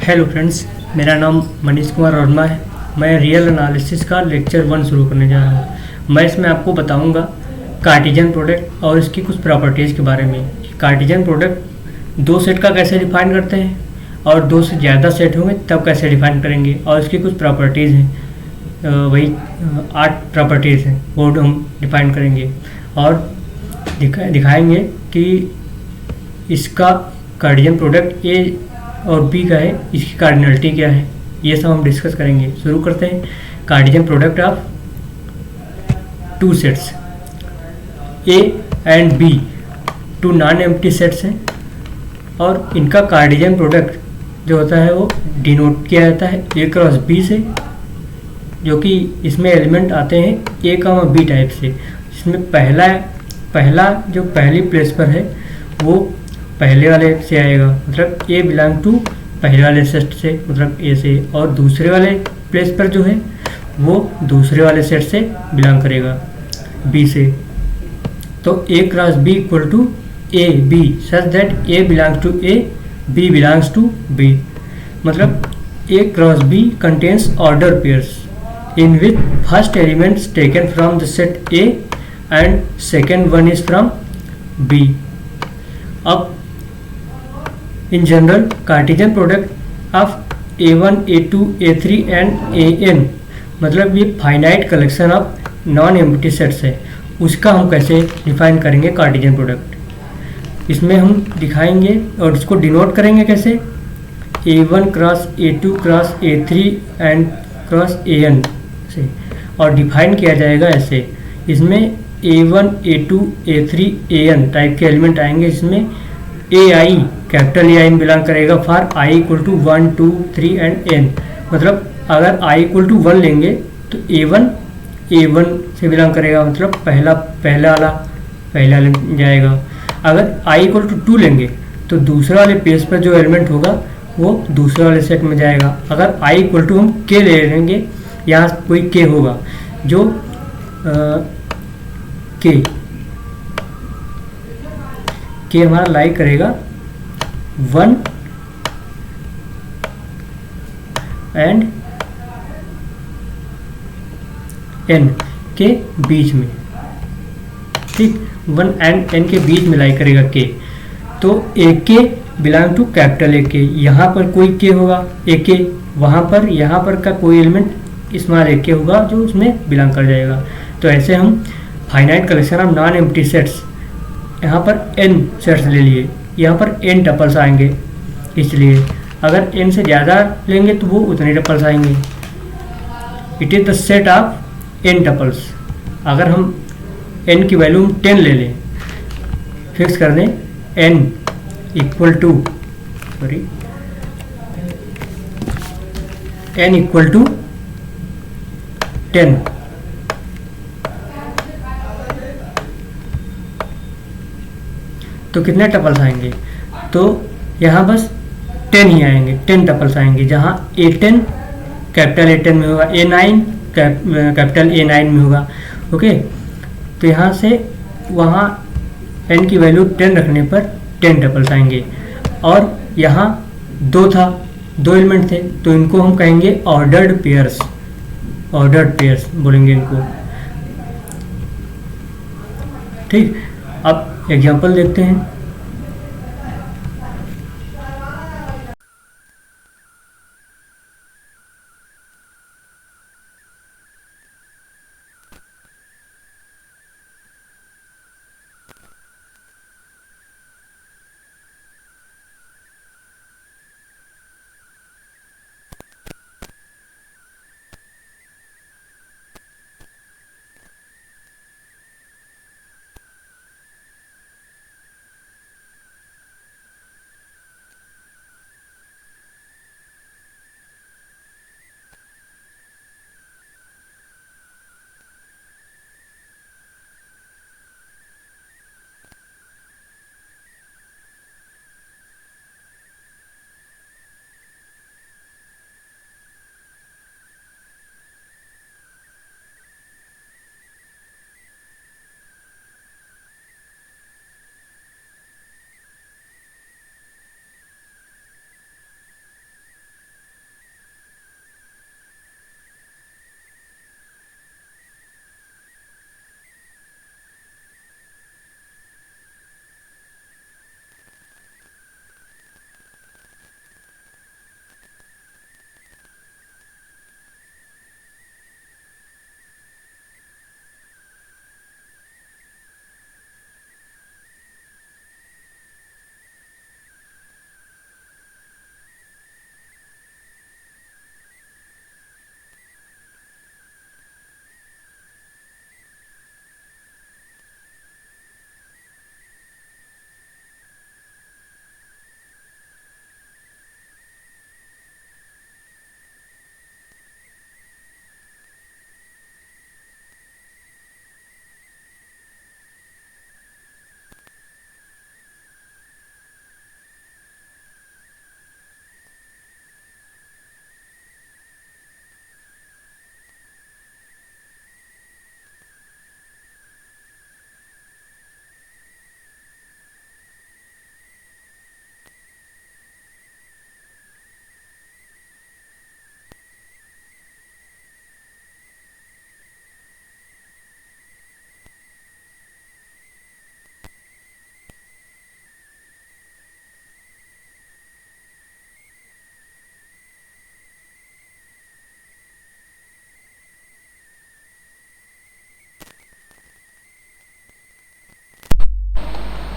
Hello friends, मेरा नाम मनीष कुमार वर्मा है। मैं रियल एनालिसिस का लेक्चर 1 शुरू करने जा रहा हूँ। मैं इसमें आपको बताऊंगा कार्टेशियन प्रोडक्ट और इसकी कुछ प्रॉपर्टीज़ के बारे में। कार्टेशियन प्रोडक्ट दो सेट का कैसे डिफाइन करते हैं और दो से ज़्यादा सेट होंगे तब कैसे डिफाइन करेंगे, और इसकी कुछ प्रॉपर्टीज़ हैं। वही 8 प्रॉपर्टीज़ हैं, वो हम डिफाइन करेंगे और दिखाएंगे कि इसका कार्टेशियन प्रोडक्ट ए और बी का है, इसकी कार्डिनलिटी क्या है, ये सब हम डिस्कस करेंगे। शुरू करते हैं। Cartesian product of two sets A and B, two non empty sets हैं और इनका कार्टेशियन प्रोडक्ट जो होता है वो डिनोट किया जाता है ए क्रॉस बी से, जो कि इसमें एलिमेंट आते हैं ए का बी टाइप से। इसमें पहला जो पहली प्लेस पर है वो पहले वाले से आएगा, मतलब ए बिलोंग टू पहले वाले सेट से, मतलब ए से, और दूसरे वाले प्लेस पर जो है वो दूसरे वाले सेट से बिलोंग करेगा बी से। तो A cross B equal to A B such that A belongs to A, B belongs to B. मतलब A cross B contains order pairs in which first elements taken from the set A and second one is from B. अब in general, Cartesian product of A1, A2, A3 and AN, मतलब ये finite collection of non empty sets है, उसका हम कैसे define करेंगे Cartesian product. इसमें हम दिखाएंगे और इसको डिनोट करेंगे कैसे, A1 cross A2 cross A3 and cross AN से, और डिफाइन किया जाएगा ऐसे। इसमें A1, A2, A3, AN type के एलिमेंट आएंगे। इसमें AI कैपिटल ए आई में बिलोंग करेगा for i equal to 1, 2, 3 and n. मतलब अगर आई इक्वल टू 1 लेंगे तो A1 से बिलोंग करेगा, मतलब पहला वाला जाएगा। अगर आई इक्वल टू 2 लेंगे तो दूसरे वाले पेज पर जो एलिमेंट होगा वो दूसरे वाले सेट में जाएगा। अगर आई इक्वल टू हम के ले लेंगे, यहाँ कोई के होगा जो के हमारा लाइक करेगा 1 एंड n के बीच में, ठीक, 1 एंड n के बीच में लाइक करेगा k। तो ए के बिलोंग टू कैपिटल ए के, यहाँ पर कोई के होगा ए के, वहाँ पर यहाँ पर का कोई एलिमेंट स्मॉल ए के होगा जो उसमें बिलोंग कर जाएगा। तो ऐसे हम finite collection of non empty sets, यहाँ पर n सेट्स ले लिए, यहाँ पर n टपल्स आएंगे, इसलिए अगर n से ज़्यादा लेंगे तो वो उतने टपल्स आएंगे। It is the set of n tuples. अगर हम n की वैल्यू 10 ले लें, फिक्स कर दें n इक्वल टू n 10, तो कितने टपल्स आएंगे, तो यहाँ बस 10 ही आएंगे, 10 टपल्स आएंगे। जहाँ A10 कैपिटल A10 में होगा, A9 कैपिटल A9 में होगा। ओके, तो यहाँ से वहाँ n की वैल्यू 10 रखने पर 10 टपल्स आएंगे। और यहाँ 2 एलिमेंट थे, तो इनको हम कहेंगे ऑर्डर्ड पेयर्स बोलेंगे इनको, ठीक। अब एग्जाम्पल देखते हैं।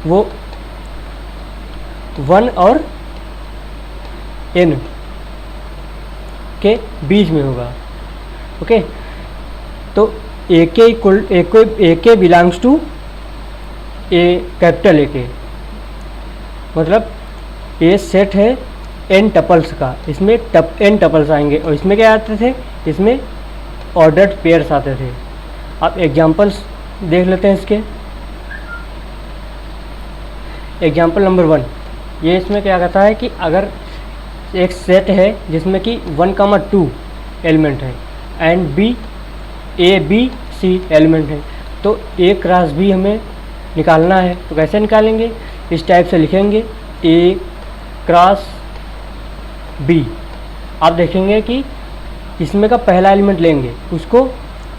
वो 1 और n के बीच में होगा। ओके, तो a k belongs to A capital A k, मतलब ये सेट है n टपल्स का, इसमें n टपल्स आएंगे और इसमें क्या आते थे, इसमें ऑर्डर्ड पेयर्स आते थे। अब एग्जांपल्स देख लेते हैं इसके। एग्जांपल नंबर 1, ये इसमें क्या कहता है कि अगर एक सेट है जिसमें कि 1,2 एलिमेंट है and B A B C element है, तो ए क्रॉस बी हमें निकालना है। तो कैसे निकालेंगे, इस टाइप से लिखेंगे ए क्रॉस बी। आप देखेंगे कि इसमें का पहला एलिमेंट लेंगे, उसको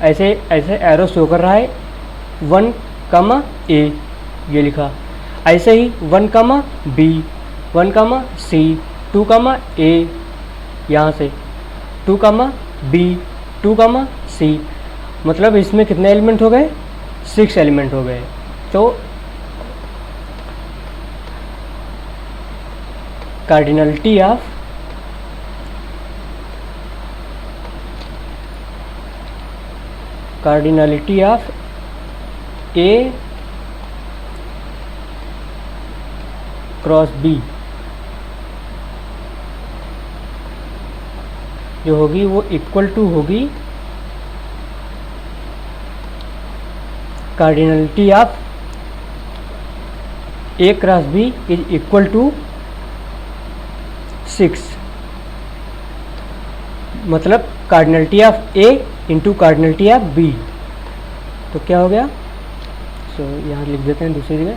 ऐसे ऐसे एरो शो कर रहा है 1, ए, ये लिखा। ऐसे ही 1, बी, 1, सी, 2, ए, यहाँ से 2, बी, 2, सी, मतलब इसमें कितने एलिमेंट हो गए, 6 एलिमेंट हो गए। तो cardinality of A cross B जो होगी वो इक्वल टू होगी cardinality of A cross B is equal to 6, मतलब cardinality of A into cardinality of B. तो क्या हो गया, सो यहाँ लिख देते हैं दूसरी जगह,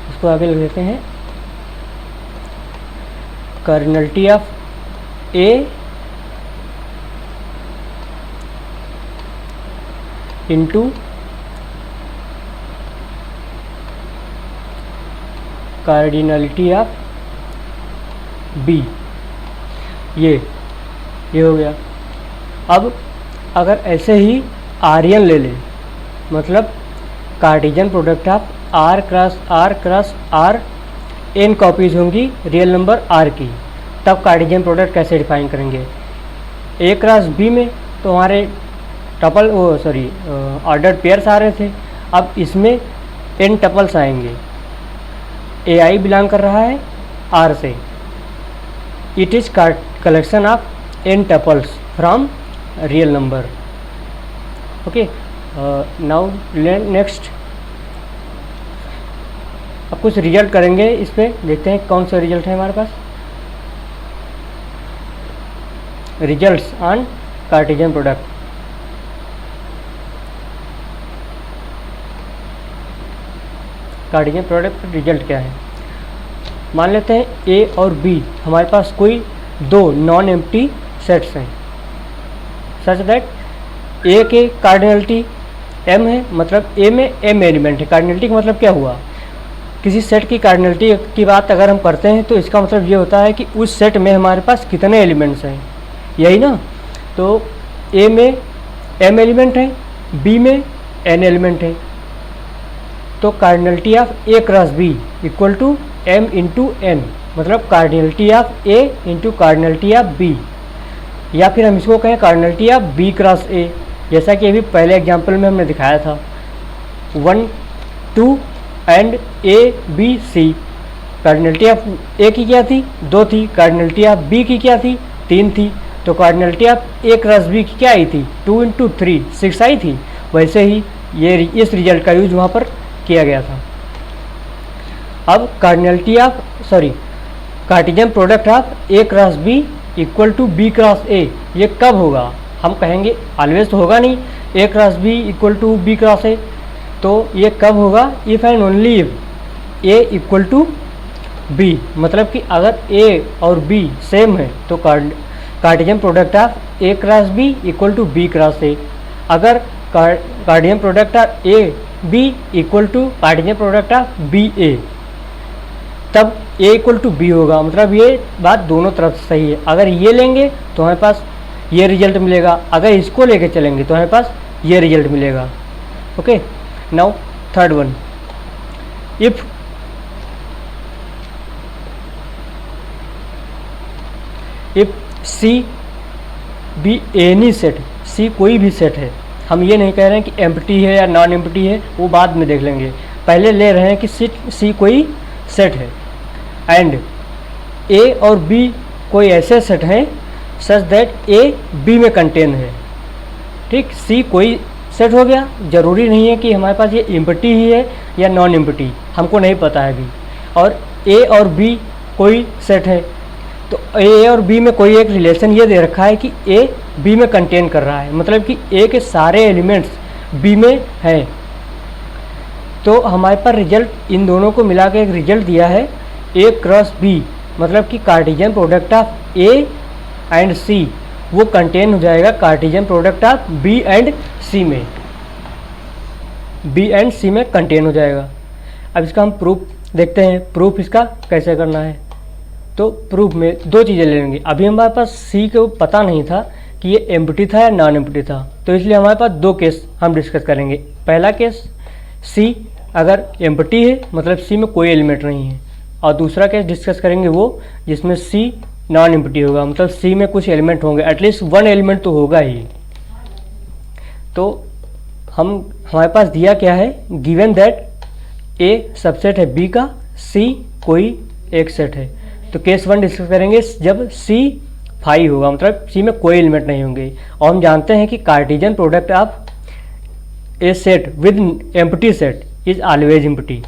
इसको आगे लिख देते हैं cardinality of A into cardinality of B, ये हो गया। अब अगर ऐसे ही आर्यन ले लें, मतलब Cartesian product of R cross R n copies होंगी रियल नंबर r की, तब कार्टेशियन प्रोडक्ट कैसे डिफाइन करेंगे। ए क्रॉस बी में तो हमारे टपल ऑर्डर्ड पेयर्स आ रहे थे, अब इसमें n टपल्स आएंगे। ए आई बिलोंग कर रहा है r से, it is collection of n tuples from real number. Okay, now next अब कुछ रिजल्ट करेंगे, इस पे देखते हैं कौन सा रिजल्ट है हमारे पास। Results on Cartesian product. Cartesian product result क्या है, मान लेते हैं ए और बी हमारे पास कोई 2 नॉन एम्प्टी सेट्स हैं, सच दैट ए के कार्डिनलिटी m है, मतलब ए में m एलिमेंट है। कार्डिनलिटी का मतलब क्या हुआ, किसी सेट की कार्डिनलिटी की बात अगर हम करते हैं तो इसका मतलब ये होता है कि उस सेट में हमारे पास कितने एलिमेंट्स हैं, यही ना। तो ए में m एलिमेंट है, बी में n एलिमेंट है, तो cardinality of A cross B equal to m into n, मतलब cardinality of A into cardinality of B, या फिर हम इसको कहें cardinality of B cross A, जैसा कि अभी पहले एग्जांपल में हमने दिखाया था 1, 2 and A B C. Cardinality of A की क्या थी, 2 थी, कार्डिनलिटी ऑफ बी की क्या थी, 3 थी, तो cardinality of A cross B की क्या आई थी, 2 इंटू 3 6 आई थी। वैसे ही ये इस रिजल्ट का यूज वहाँ पर किया गया था। अब Cartesian product of A cross B equal to B cross A, ये कब होगा, हम कहेंगे ऑलवेज तो होगा नहीं A cross B equal to B cross A, तो ये कब होगा, if and only if A equal to B, मतलब कि अगर ए और बी सेम है तो Cartesian product of A cross B equal to B cross A. अगर Cartesian product of A B equal to Cartesian product of B A, तब A equal to B होगा, मतलब ये बात दोनों तरफ से सही है। अगर ये लेंगे तो हमारे पास ये रिजल्ट मिलेगा, अगर इसको लेके चलेंगे तो हमारे पास ये रिजल्ट मिलेगा। Okay, now third one, if C be any set, C कोई भी सेट है, हम ये नहीं कह रहे हैं कि एम्प्टी है या नॉन एम्प्टी है, वो बाद में देख लेंगे, पहले ले रहे हैं कि सी कोई सेट है एंड ए और बी कोई ऐसे सेट हैं सच दैट ए बी में कंटेन है। ठीक, सी कोई सेट हो गया, ज़रूरी नहीं है कि हमारे पास ये एम्प्टी ही है या नॉन एम्प्टी, हमको नहीं पता है अभी। और ए और बी कोई सेट है, तो ए और बी में कोई एक रिलेशन ये दे रखा है कि ए बी में कंटेन कर रहा है, मतलब कि ए के सारे एलिमेंट्स बी में हैं। तो हमारे पास रिजल्ट इन दोनों को मिला के एक रिजल्ट दिया है ए क्रॉस बी, मतलब कि Cartesian product of A and C वो कंटेन हो जाएगा Cartesian product of B and C में, बी एंड सी में कंटेन हो जाएगा। अब इसका हम प्रूफ देखते हैं, प्रूफ इसका कैसे करना है। तो प्रूफ में दो चीज़ें ले लेंगे। अभी हमारे पास सी को पता नहीं था कि ये एम्प्टी था या नॉन एम्प्टी था, तो इसलिए हमारे पास दो केस हम डिस्कस करेंगे। पहला केस सी अगर एम्प्टी है मतलब सी में कोई एलिमेंट नहीं है, और दूसरा केस डिस्कस करेंगे वो जिसमें सी नॉन एम्प्टी होगा, मतलब सी में कुछ एलिमेंट होंगे, एटलीस्ट वन एलिमेंट तो होगा ही। तो हमारे पास दिया क्या है, गिवन दैट ए सबसेट है बी का, सी कोई एक सेट है। तो केस वन डिस्कस करेंगे जब सी फाई होगा, मतलब सी में कोई एलिमेंट नहीं होंगे। और हम जानते हैं कि Cartesian product of a set with empty set is always empty,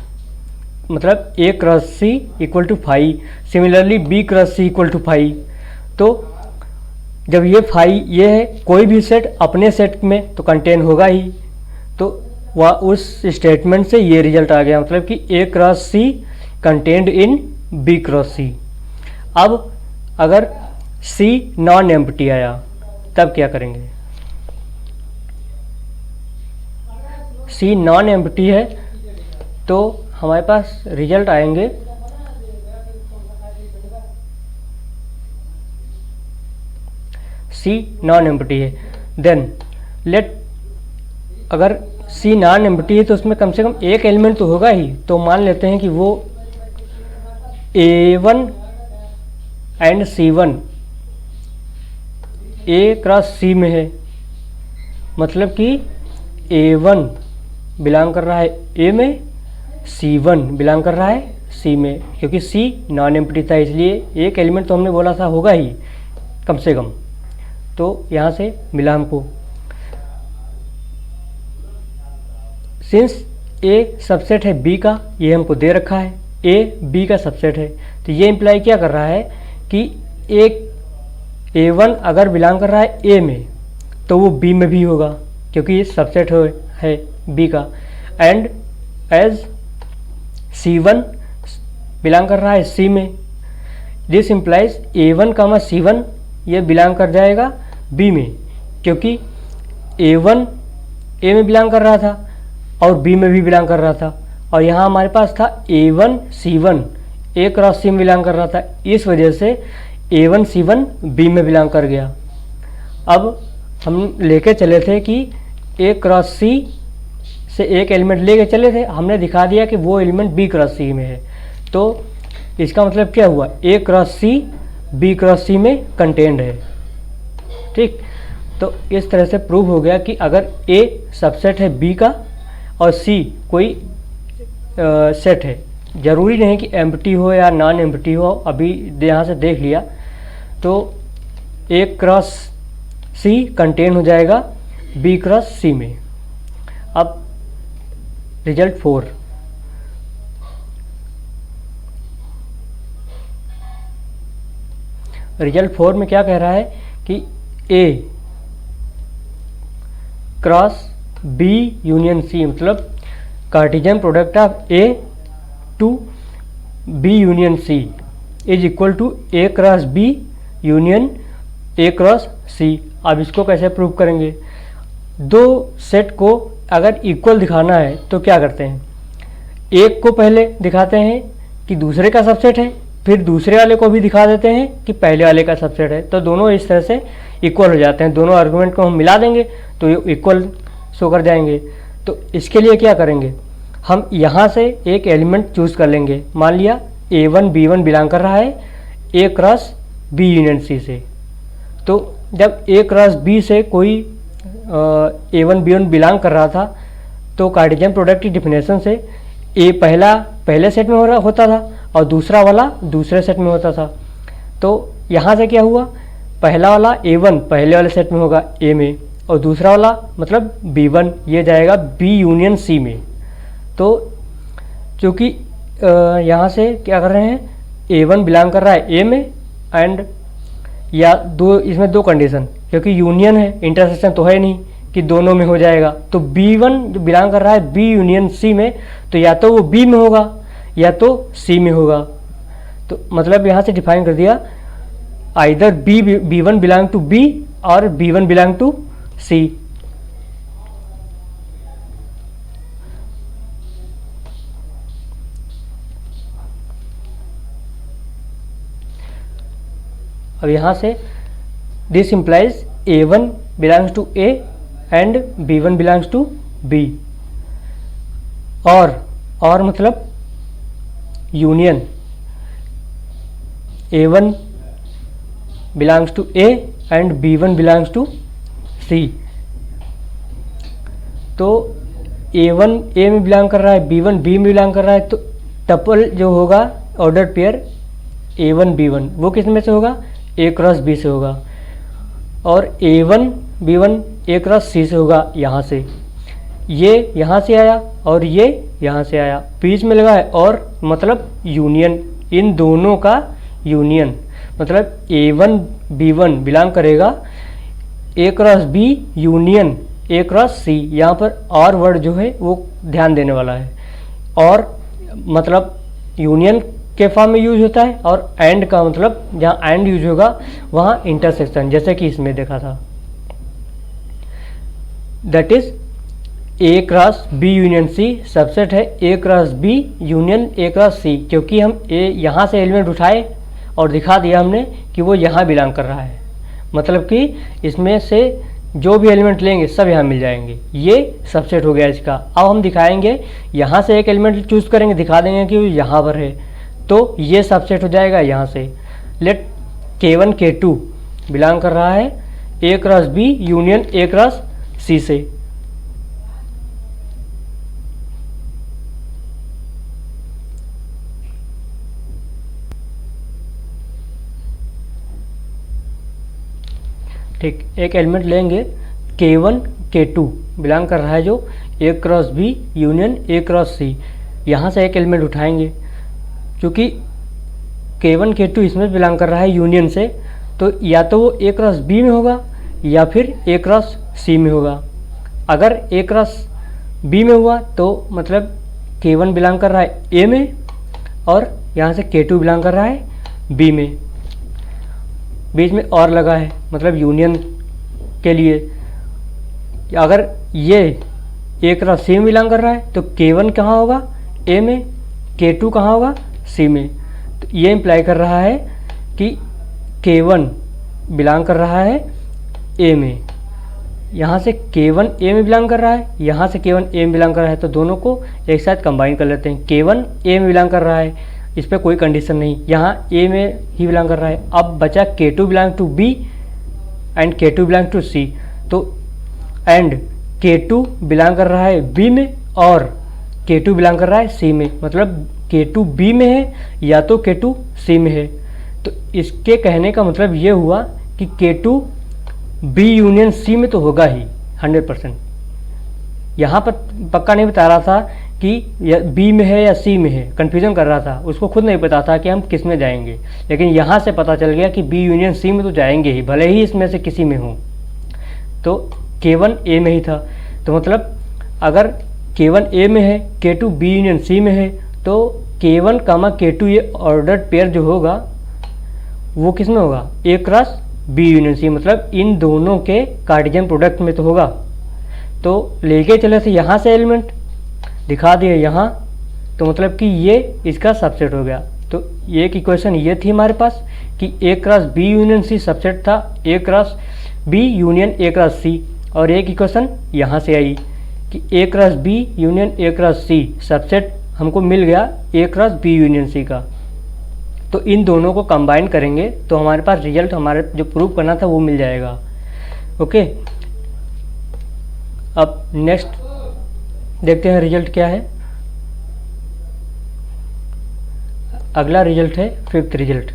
मतलब A cross C equal to phi, similarly B cross C equal to phi. तो जब ये फाई ये है, कोई भी सेट अपने सेट में तो कंटेन होगा ही, तो वह उस स्टेटमेंट से ये रिजल्ट आ गया, मतलब कि A cross C contained in B cross C. अब अगर सी नॉन एम्प्टी आया तब क्या करेंगे, सी नॉन एम्प्टी है तो हमारे पास रिजल्ट आएंगे सी नॉन एम्प्टी है, देन लेट अगर सी नॉन एम्प्टी है तो उसमें कम से कम एक एलिमेंट तो होगा ही। तो मान लेते हैं कि वो A1 and C1 A cross सी में है, मतलब कि A1 बिलोंग कर रहा है ए में, C1 बिलोंग कर रहा है सी में, क्योंकि सी नॉन एम्प्टी था इसलिए एक एलिमेंट तो हमने बोला था होगा ही कम से कम। तो यहाँ से मिला हमको, सिंस ए सबसेट है बी का, ये हमको दे रखा है ए बी का सबसेट है, तो ये इम्प्लाई क्या कर रहा है कि एक A1 अगर बिलोंग कर रहा है ए में तो वो बी में भी होगा, क्योंकि ये सबसेट है बी का। एंड एज C1 बिलोंग कर रहा है सी में, this implies A1 comma C1 ये बिलोंग कर जाएगा बी में, क्योंकि A1 ए में बिलोंग कर रहा था और बी में भी बिलोंग कर रहा था, और यहाँ हमारे पास था A1 C1 ए क्रॉस सी में बिलोंग कर रहा था, इस वजह से A1 C1 बी में बिलोंग कर गया। अब हम लेके चले थे कि ए क्रॉस सी से एक एलिमेंट लेके चले थे, हमने दिखा दिया कि वो एलिमेंट बी क्रॉस सी में है, तो इसका मतलब क्या हुआ, ए क्रॉस सी बी क्रॉस सी में कंटेन्ड है। ठीक, तो इस तरह से प्रूव हो गया कि अगर ए सबसेट है बी का और सी कोई सेट है, ज़रूरी नहीं कि एम्प्टी हो या नॉन एम्प्टी हो, अभी यहाँ से देख लिया, तो ए क्रॉस सी कंटेन हो जाएगा बी क्रॉस सी में। अब रिजल्ट 4, रिजल्ट 4 में क्या कह रहा है कि A cross B union C, मतलब Cartesian product of A to B union C is equal to A cross B union A cross C. अब इसको कैसे प्रूव करेंगे, दो सेट को अगर इक्वल दिखाना है तो क्या करते हैं, एक को पहले दिखाते हैं कि दूसरे का सबसेट है, फिर दूसरे वाले को भी दिखा देते हैं कि पहले वाले का सबसेट है, तो दोनों इस तरह से इक्वल हो जाते हैं। दोनों आर्गुमेंट को हम मिला देंगे तो ये इक्वल शो कर जाएंगे। तो इसके लिए क्या करेंगे, हम यहाँ से एक एलिमेंट चूज़ कर लेंगे। मान लिया A1 B1 बिलोंग कर रहा है A cross B union C से। तो जब A क्रॉस B से कोई A1 B1 बिलोंग कर रहा था तो कार्टेशियन प्रोडक्ट की डिफिनेशन से A पहले सेट में होता था और दूसरा वाला दूसरे सेट में होता था। तो यहाँ से क्या हुआ, पहला वाला A1 पहले वाले सेट में होगा A में और दूसरा वाला मतलब B1 ये जाएगा B यूनियन C में। तो चूँकि यहाँ से क्या कर रहे हैं, A1 बिलोंग कर रहा है A में एंड या इसमें दो कंडीशन, क्योंकि यूनियन है, इंटरसेक्शन तो है नहीं कि दोनों में हो जाएगा। तो B1 जो बिलोंग कर रहा है B यूनियन C में, तो या तो वो B में होगा या तो C में होगा। तो मतलब यहाँ से डिफाइन कर दिया either B1 belong to B और B1 बिलोंग टू C। अब यहाँ से this implies A1 belongs to A and B1 belongs to B। और मतलब union A1 belongs to A and B1 belongs to C। तो A1 A में belong कर रहा है, B1 B में बिलोंग कर रहा है, तो टपल जो होगा ऑर्डर पेयर A1 B1 वो किस में से होगा, A क्रॉस B से होगा। और A1 B1 A cross C से होगा। यहाँ से ये यहाँ से आया और ये यहाँ से आया, बीच में लगा है और मतलब यूनियन, इन दोनों का यूनियन मतलब A1 B1 बिलोंग करेगा A cross B union A cross C। यहाँ पर और वर्ड जो है वो ध्यान देने वाला है। और मतलब यूनियन के फॉर्म में यूज होता है और एंड का मतलब जहाँ एंड यूज होगा वहाँ इंटरसेक्शन, जैसे कि इसमें देखा था। That is A cross B union C subset है A cross B union A cross C, क्योंकि हम यहाँ से एलिमेंट उठाए और दिखा दिया हमने कि वो यहाँ बिलोंग कर रहा है। मतलब कि इसमें से जो भी एलिमेंट लेंगे सब यहाँ मिल जाएंगे। ये सबसेट हो गया इसका। अब हम दिखाएंगे, यहाँ से एक एलिमेंट चूज़ करेंगे, दिखा देंगे कि वो यहाँ पर है, तो ये सबसेट हो जाएगा यहाँ से। लेट K1 K2 बिलोंग कर रहा है A cross B union A cross C से। ठीक, एक एलिमेंट लेंगे K1 K2 बिलोंग कर रहा है जो A cross B union A cross C। यहाँ से एक एलिमेंट उठाएंगे, क्योंकि K1 K2 इसमें बिलोंग कर रहा है यूनियन से, तो या तो वो A क्रॉस B में होगा या फिर A क्रॉस C में होगा। अगर A क्रॉस B में हुआ तो मतलब K1 बिलोंग कर रहा है A में और यहाँ से K2 बिलोंग कर रहा है B में। बीच में और लगा है मतलब यूनियन के लिए। अगर ये A क्रॉस C में बिलोंग कर रहा है तो K1 कहाँ होगा, A में, K2 कहाँ होगा, C में। तो ये इम्प्लाई कर रहा है कि K1 बिलोंग कर रहा है A में, यहाँ से K1 A में बिलोंग कर रहा है, यहाँ से K1 A में बिलोंग कर रहा है, तो दोनों को एक साथ कंबाइन कर लेते हैं। K1 A में बिलोंग कर रहा है, इस पर कोई कंडीशन नहीं, यहाँ A में ही बिलोंग कर रहा है। अब बचा K2 belong to B and K2 belong to C। तो एंड K2 बिलोंग कर रहा है B में और K2 बिलोंग कर रहा है C में, मतलब K2 B में है या तो K2 C में है। तो इसके कहने का मतलब ये हुआ कि K2 B यूनियन C में तो होगा ही 100%। यहाँ पर पक्का नहीं बता रहा था कि B में है या C में है, कन्फ्यूजन कर रहा था, उसको खुद नहीं पता था कि हम किस में जाएंगे, लेकिन यहाँ से पता चल गया कि B यूनियन C में तो जाएंगे ही, भले ही इसमें से किसी में हो। तो K1 A में ही था, तो मतलब अगर K1 A में है, K2 B यूनियन C में है, तो K1 K2 ये ऑर्डर्ड पेयर जो होगा वो किस में होगा, A cross B union C, मतलब इन दोनों के कार्टेशियन प्रोडक्ट में तो होगा। तो लेके चले थे यहाँ से एलिमेंट, दिखा दिए यहाँ, तो मतलब कि ये इसका सबसेट हो गया। तो एक इक्वेशन ये थी हमारे पास कि A cross B union C subset था A cross B union A cross C, और एक इक्वेशन यहाँ से आई कि A cross B union A cross C subset हमको मिल गया A cross B union C का। तो इन दोनों को कंबाइन करेंगे तो हमारे पास रिजल्ट हमारे जो प्रूव करना था वो मिल जाएगा। ओके, अब नेक्स्ट देखते हैं रिजल्ट क्या है। अगला रिजल्ट है फिफ्थ रिजल्ट,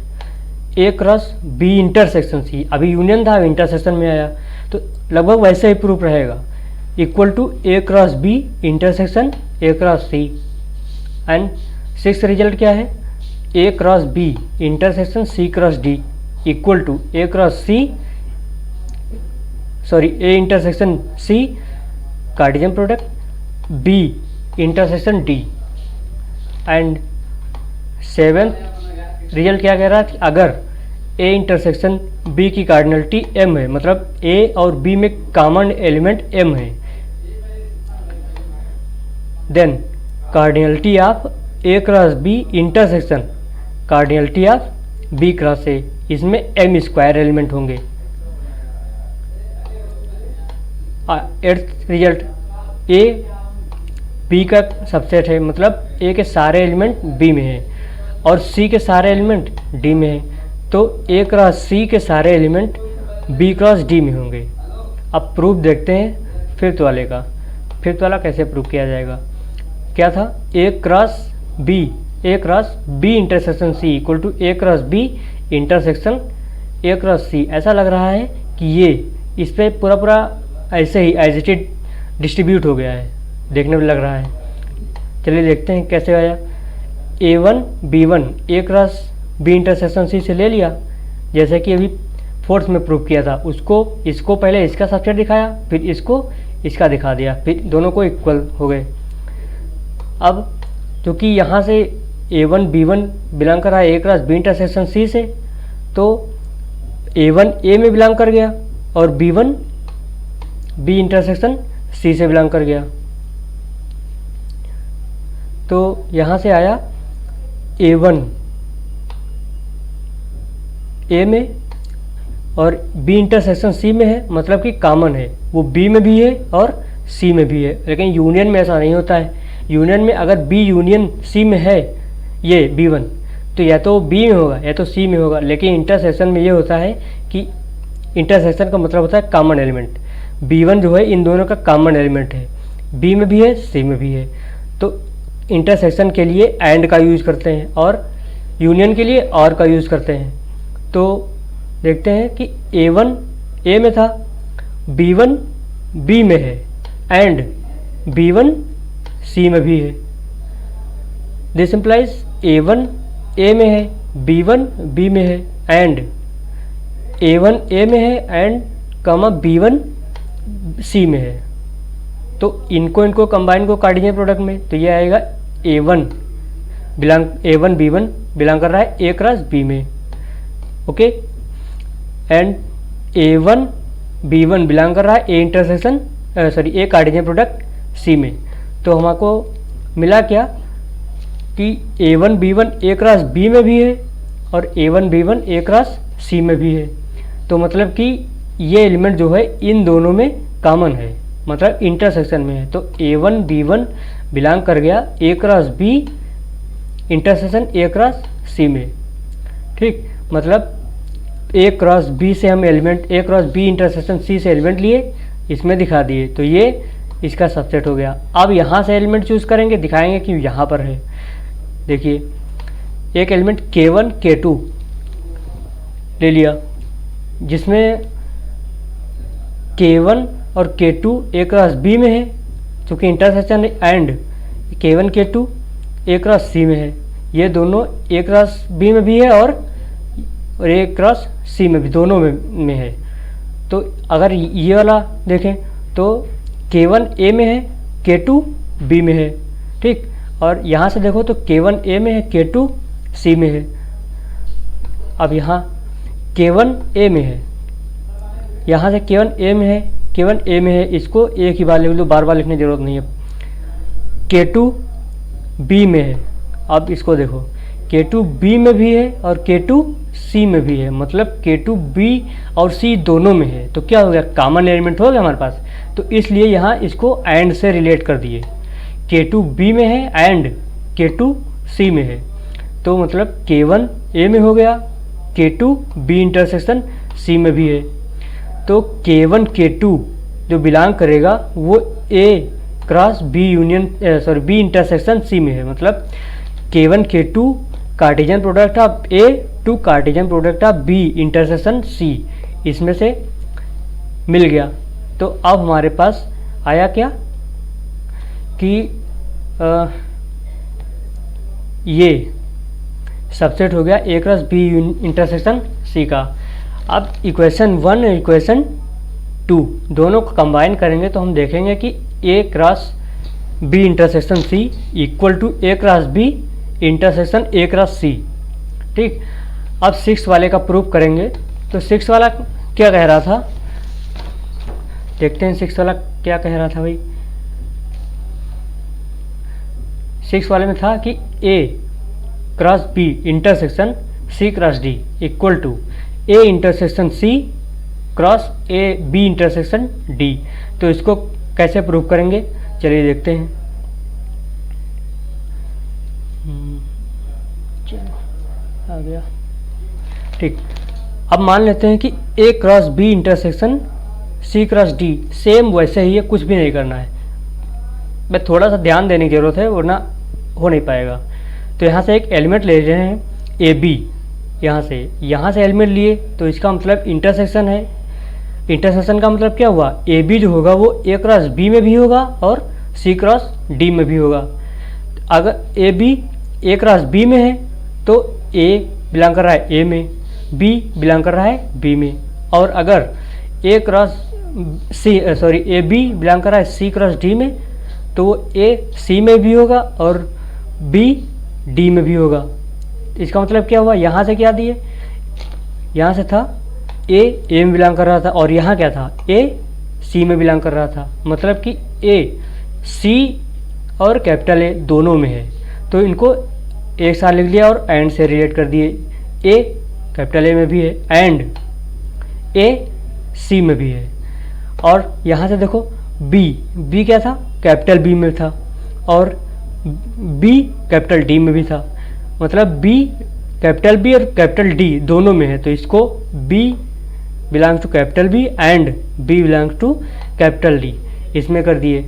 ए क्रॉस बी इंटरसेक्शन सी। अभी यूनियन था, अब इंटरसेक्शन में आया, तो लगभग वैसे ही प्रूफ रहेगा, equal to A cross B intersection A cross C. And six result क्या है, A cross B intersection C cross D equal to A cross C A intersection C Cartesian product B intersection D. And seventh result क्या कह रहा है कि अगर A intersection B की cardinality M है, मतलब ए और बी में कॉमन एलिमेंट एम है, then cardinality of A cross B intersection cardinality of B cross A, इसमें एम स्क्वायर एलिमेंट होंगे। एट्थ रिजल्ट, ए बी का सबसेट है, मतलब ए के सारे एलिमेंट बी में है और सी के सारे एलिमेंट डी में है, तो ए क्रॉस सी के सारे एलिमेंट बी क्रॉस डी में होंगे। अब प्रूफ देखते हैं फिफ्थ वाले का। फिफ्थ वाला कैसे प्रूफ किया जाएगा, क्या था, A cross B intersection C equal to A cross B intersection A cross C. ऐसा लग रहा है कि ये इस पर पूरा ऐसे ही एज इट इज डिस्ट्रीब्यूट हो गया है, देखने में लग रहा है। चलिए देखते हैं कैसे आया। A1 B1 ए क्रॉस बी इंटरसेक्शन सी से ले लिया, जैसे कि अभी फोर्थ में प्रूफ किया था, इसको पहले इसका सबसेट दिखाया, फिर इसको इसका दिखा दिया, फिर दोनों को इक्वल हो गए। अब क्योंकि यहाँ से A1 B1 बिलोंग कर रहा है ए क्रॉस बी इंटरसेक्शन सी से, तो A1 A में बिलोंग कर गया और B1 बी इंटरसेक्शन सी से बिलोंग कर गया। तो यहाँ से आया A1 A में और B इंटरसेक्शन C में है, मतलब कि कॉमन है, वो B में भी है और C में भी है। लेकिन यूनियन में ऐसा नहीं होता है। यूनियन में अगर B यूनियन C में है, ये B1, तो या तो B में होगा या तो C में होगा। लेकिन इंटरसेक्शन में ये होता है कि इंटरसेक्शन का मतलब होता है कॉमन एलिमेंट। B1 जो है इन दोनों का कॉमन एलिमेंट है, B में भी है C में भी है। तो इंटरसेक्शन के लिए एंड का यूज़ करते हैं और यूनियन के लिए और का यूज़ करते हैं। तो देखते हैं कि A1 A में था, B1 B में है एंड B1 C में भी है। दिस इम्प्लाइज A1 A में है, B1 B में है एंड A1 A में है एंड B1 C में है। तो इनको कंबाइन को कार्टेशियन प्रोडक्ट में, तो ये आएगा A1 B1 बिलोंग कर रहा है A क्रॉस B में, okay, and A1 B1 belong कर रहा है A intersection A Cartesian product C में। तो हमको मिला क्या कि A1 B1 ए क्रॉस B में भी है और A1 B1 ए क्रॉस C में भी है। तो मतलब कि ये एलिमेंट जो है इन दोनों में कॉमन है, मतलब इंटरसेक्शन में है। तो A1 B1 बिलोंग कर गया A cross B intersection A cross C में, ठीक। मतलब ए क्रॉस B से हम element A cross B intersection C से एलिमेंट लिए, इसमें दिखा दिए, तो ये इसका सबसेट हो गया। अब यहाँ से एलिमेंट चूज़ करेंगे, दिखाएंगे कि यहाँ पर है। देखिए एक एलिमेंट K1 K2 ले लिया, जिसमें K1 और K2 ए क्रॉस B में है, चूँकि intersection and K1 K2 A cross C में है। ये दोनों ए क्रॉस B में भी है और ए क्रॉस C में भी, दोनों में है। तो अगर ये वाला देखें तो K1 A में है, K2 B में है, ठीक। और यहाँ से देखो तो K1 A में है, K2 C में है। अब यहाँ K1 A में है, यहाँ से K1 A में है, K1 A में है, इसको एक ही बार लिख लो, बार बार लिखने की जरूरत नहीं है। K2 B में है, अब इसको देखो K2 B में भी है और K2 C में भी है, मतलब K2 B और C दोनों में है। तो क्या हो गया, कॉमन एलिमेंट हो गया हमारे पास। तो इसलिए यहाँ इसको एंड से रिलेट कर दिए, K2 B में है एंड K2 C में है। तो मतलब K1 A में हो गया, K2 B इंटरसेक्शन C में भी है। तो K1 K2 जो बिलोंग करेगा वो A cross B union B intersection C में है। मतलब K1 K2 cartesian product of A to Cartesian product of B intersection C, इसमें से मिल गया। तो अब हमारे पास आया क्या कि ये सबसेट हो गया A cross B intersection C का। अब इक्वेशन 1 और इक्वेशन 2 दोनों को कंबाइन करेंगे तो हम देखेंगे कि A cross B intersection C equal to A cross B intersection A cross C। ठीक, अब 6 वाले का प्रूफ करेंगे। तो 6 वाला क्या कह रहा था, देखते हैं 6 वाला क्या कह रहा था भाई। 6 वाले में था कि A cross B intersection C cross D equal to A intersection C cross A B intersection D। तो इसको कैसे प्रूव करेंगे, चलिए देखते हैं। चलो आ गया। ठीक, अब मान लेते हैं कि A cross B intersection C cross D same वैसे ही है, कुछ भी नहीं करना है। मैं थोड़ा सा ध्यान देने की ज़रूरत है वरना हो नहीं पाएगा। तो यहाँ से एक एलिमेंट ले रहे हैं AB, यहाँ से एलिमेंट लिए तो इसका मतलब इंटरसेक्शन है। इंटरसेक्शन का मतलब क्या हुआ, AB जो होगा वो A क्रॉस B में भी होगा और C क्रॉस D में भी होगा। अगर AB A क्रॉस B में है तो A बिलोंग कर रहा है A में, B बिलोंग कर रहा है B में। और अगर A क्रॉस AB बिलोंग कर रहा है C क्रॉस D में तो वो A C में भी होगा और B D में भी होगा। इसका मतलब क्या हुआ, यहाँ से क्या दिए, यहाँ से था A में बिलोंग कर रहा था और यहाँ क्या था, A C में बिलोंग कर रहा था। मतलब कि A C और कैपिटल A दोनों में है। तो इनको एक साथ लिख लिया और एंड से रिलेट कर दिए। A कैपिटल A में भी है एंड A C में भी है। और यहाँ से देखो B क्या था, कैपिटल B में था और B कैपिटल D में भी था। मतलब B कैपिटल B और कैपिटल D दोनों में है। तो इसको B belongs to capital B and B belongs to capital D इसमें कर दिए।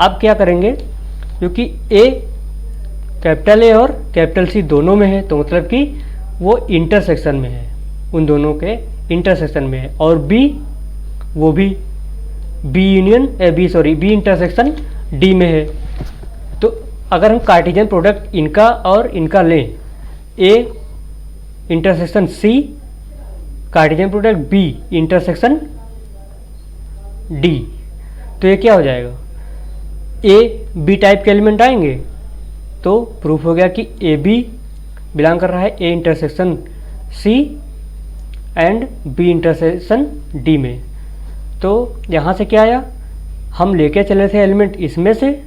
अब क्या करेंगे, क्योंकि A कैपिटल A और कैपिटल C दोनों में है तो मतलब कि वो इंटरसेक्शन में है, उन दोनों के इंटरसेक्शन में है। और B वो भी B इंटरसेक्शन D में है। तो अगर हम कार्टेशियन प्रोडक्ट इनका और इनका लें, A intersection C Cartesian product B intersection D, तो ये क्या हो जाएगा, A B टाइप के एलिमेंट आएंगे। तो प्रूफ हो गया कि AB बिलोंग कर रहा है A intersection C and B intersection D में। तो यहाँ से क्या आया, हम लेके चले थे एलिमेंट इसमें से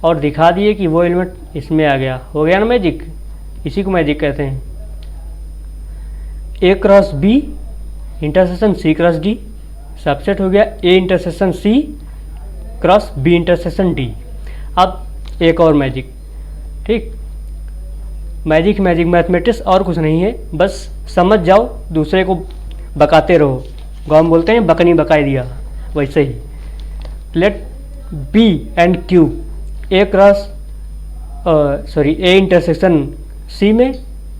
और दिखा दिए कि वो एलिमेंट इसमें आ गया। हो गया ना मैजिक, इसी को मैजिक कहते हैं। A cross B intersection C cross D subset हो गया A intersection C cross B intersection D। अब एक और मैजिक, ठीक, मैजिक मैथमेटिक्स और कुछ नहीं है, बस समझ जाओ, दूसरे को बकाते रहो। गाँव में बोलते हैं बकनी बकाई दिया, वैसे ही। Let B and Q A intersection C में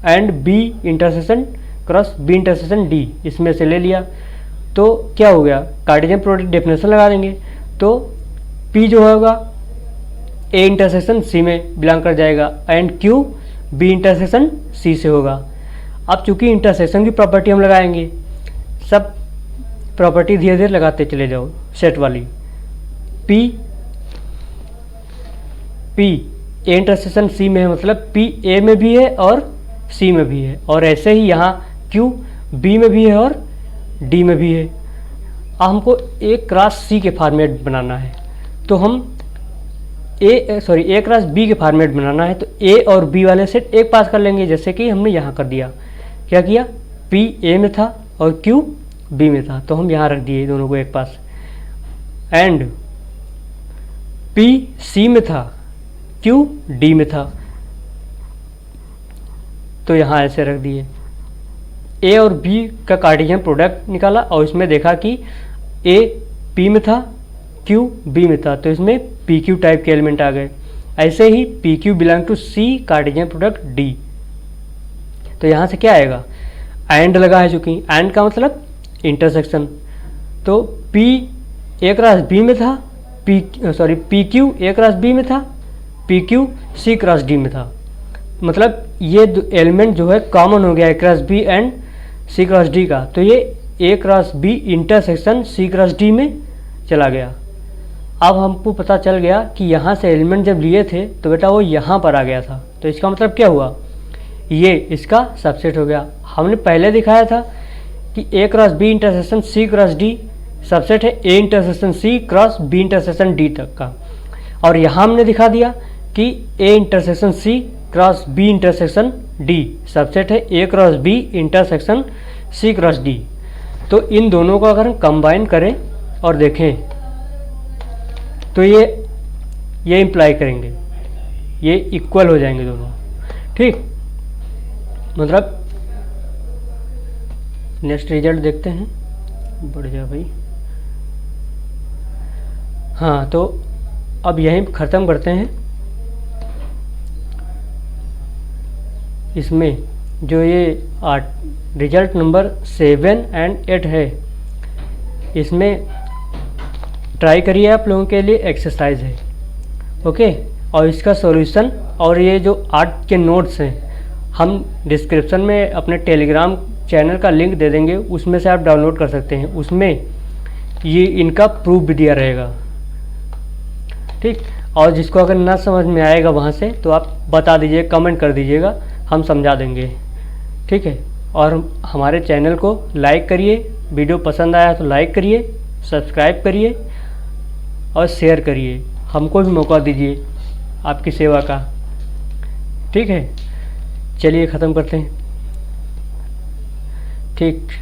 and B intersection cross B intersection D इसमें से ले लिया। तो क्या हो गया, कार्टेशियन प्रोडक्ट डेफिनेशन लगा देंगे। तो P जो होगा A इंटरसेक्शन C में बिलोंग कर जाएगा and Q B intersection C से होगा। अब चूंकि इंटरसेक्शन की प्रॉपर्टी हम लगाएंगे, सब प्रॉपर्टी धीरे धीरे लगाते चले जाओ सेट वाली। P A इंटरसेक्शन C में है, मतलब P A में भी है और C में भी है। और ऐसे ही यहाँ Q B में भी है और D में भी है। अब हमको A क्रॉस C के फॉर्मेट बनाना है। तो हम ए क्रॉस बी के फॉर्मेट बनाना है तो ए और बी वाले सेट एक पास कर लेंगे, जैसे कि हमने यहाँ कर दिया। क्या किया, पी ए में था और क्यू बी में था, तो हम यहाँ रख दिए दोनों को एक पास। एंड पी सी में था, क्यू डी में था, तो यहाँ ऐसे रख दिए। ए और बी का कार्टेशियन प्रोडक्ट निकाला और इसमें देखा कि ए पी में था, क्यू बी में था, तो इसमें पी क्यू टाइप के एलिमेंट आ गए। ऐसे ही P Q belong to C Cartesian product D, तो यहाँ से क्या आएगा, एंड लगा है, चूंकि एंड का मतलब इंटरसेक्शन, तो पी ए क्रॉस बी में था, P Q A cross B में था, P Q C cross D में था, मतलब ये एलिमेंट जो है कॉमन हो गया है cross B and C cross D का, तो ये A cross B intersection C cross D में चला गया। अब हमको पता चल गया कि यहाँ से एलिमेंट जब लिए थे तो बेटा वो यहाँ पर आ गया था, तो इसका मतलब क्या हुआ, ये इसका सबसेट हो गया। हमने पहले दिखाया था कि A cross B intersection C cross D subset है A intersection C cross B intersection D तक का, और यहाँ हमने दिखा दिया कि A intersection C cross B intersection D subset है A cross B intersection C cross D. तो इन दोनों को अगर हम कंबाइन करें और देखें तो ये इंप्लाई करेंगे, ये इक्वल हो जाएंगे दोनों, ठीक। मतलब नेक्स्ट रिजल्ट देखते हैं, बढ़ जा भाई। हाँ, तो अब यहीं ख़त्म करते हैं। इसमें जो ये रिजल्ट नंबर 7 एंड 8 है, इसमें ट्राई करिए, आप लोगों के लिए एक्सरसाइज है, ओके। और इसका सॉल्यूशन और ये जो 8 के नोट्स हैं हम डिस्क्रिप्शन में अपने टेलीग्राम चैनल का लिंक दे देंगे, उसमें से आप डाउनलोड कर सकते हैं। उसमें ये इनका प्रूफ भी दिया रहेगा, ठीक। और जिसको अगर ना समझ में आएगा वहाँ से तो आप बता दीजिए, कमेंट कर दीजिएगा, हम समझा देंगे, ठीक है। और हमारे चैनल को लाइक करिए, वीडियो पसंद आया तो लाइक करिए, सब्सक्राइब करिए और शेयर करिए, हमको भी मौका दीजिए आपकी सेवा का, ठीक है। चलिए ख़त्म करते हैं, ठीक।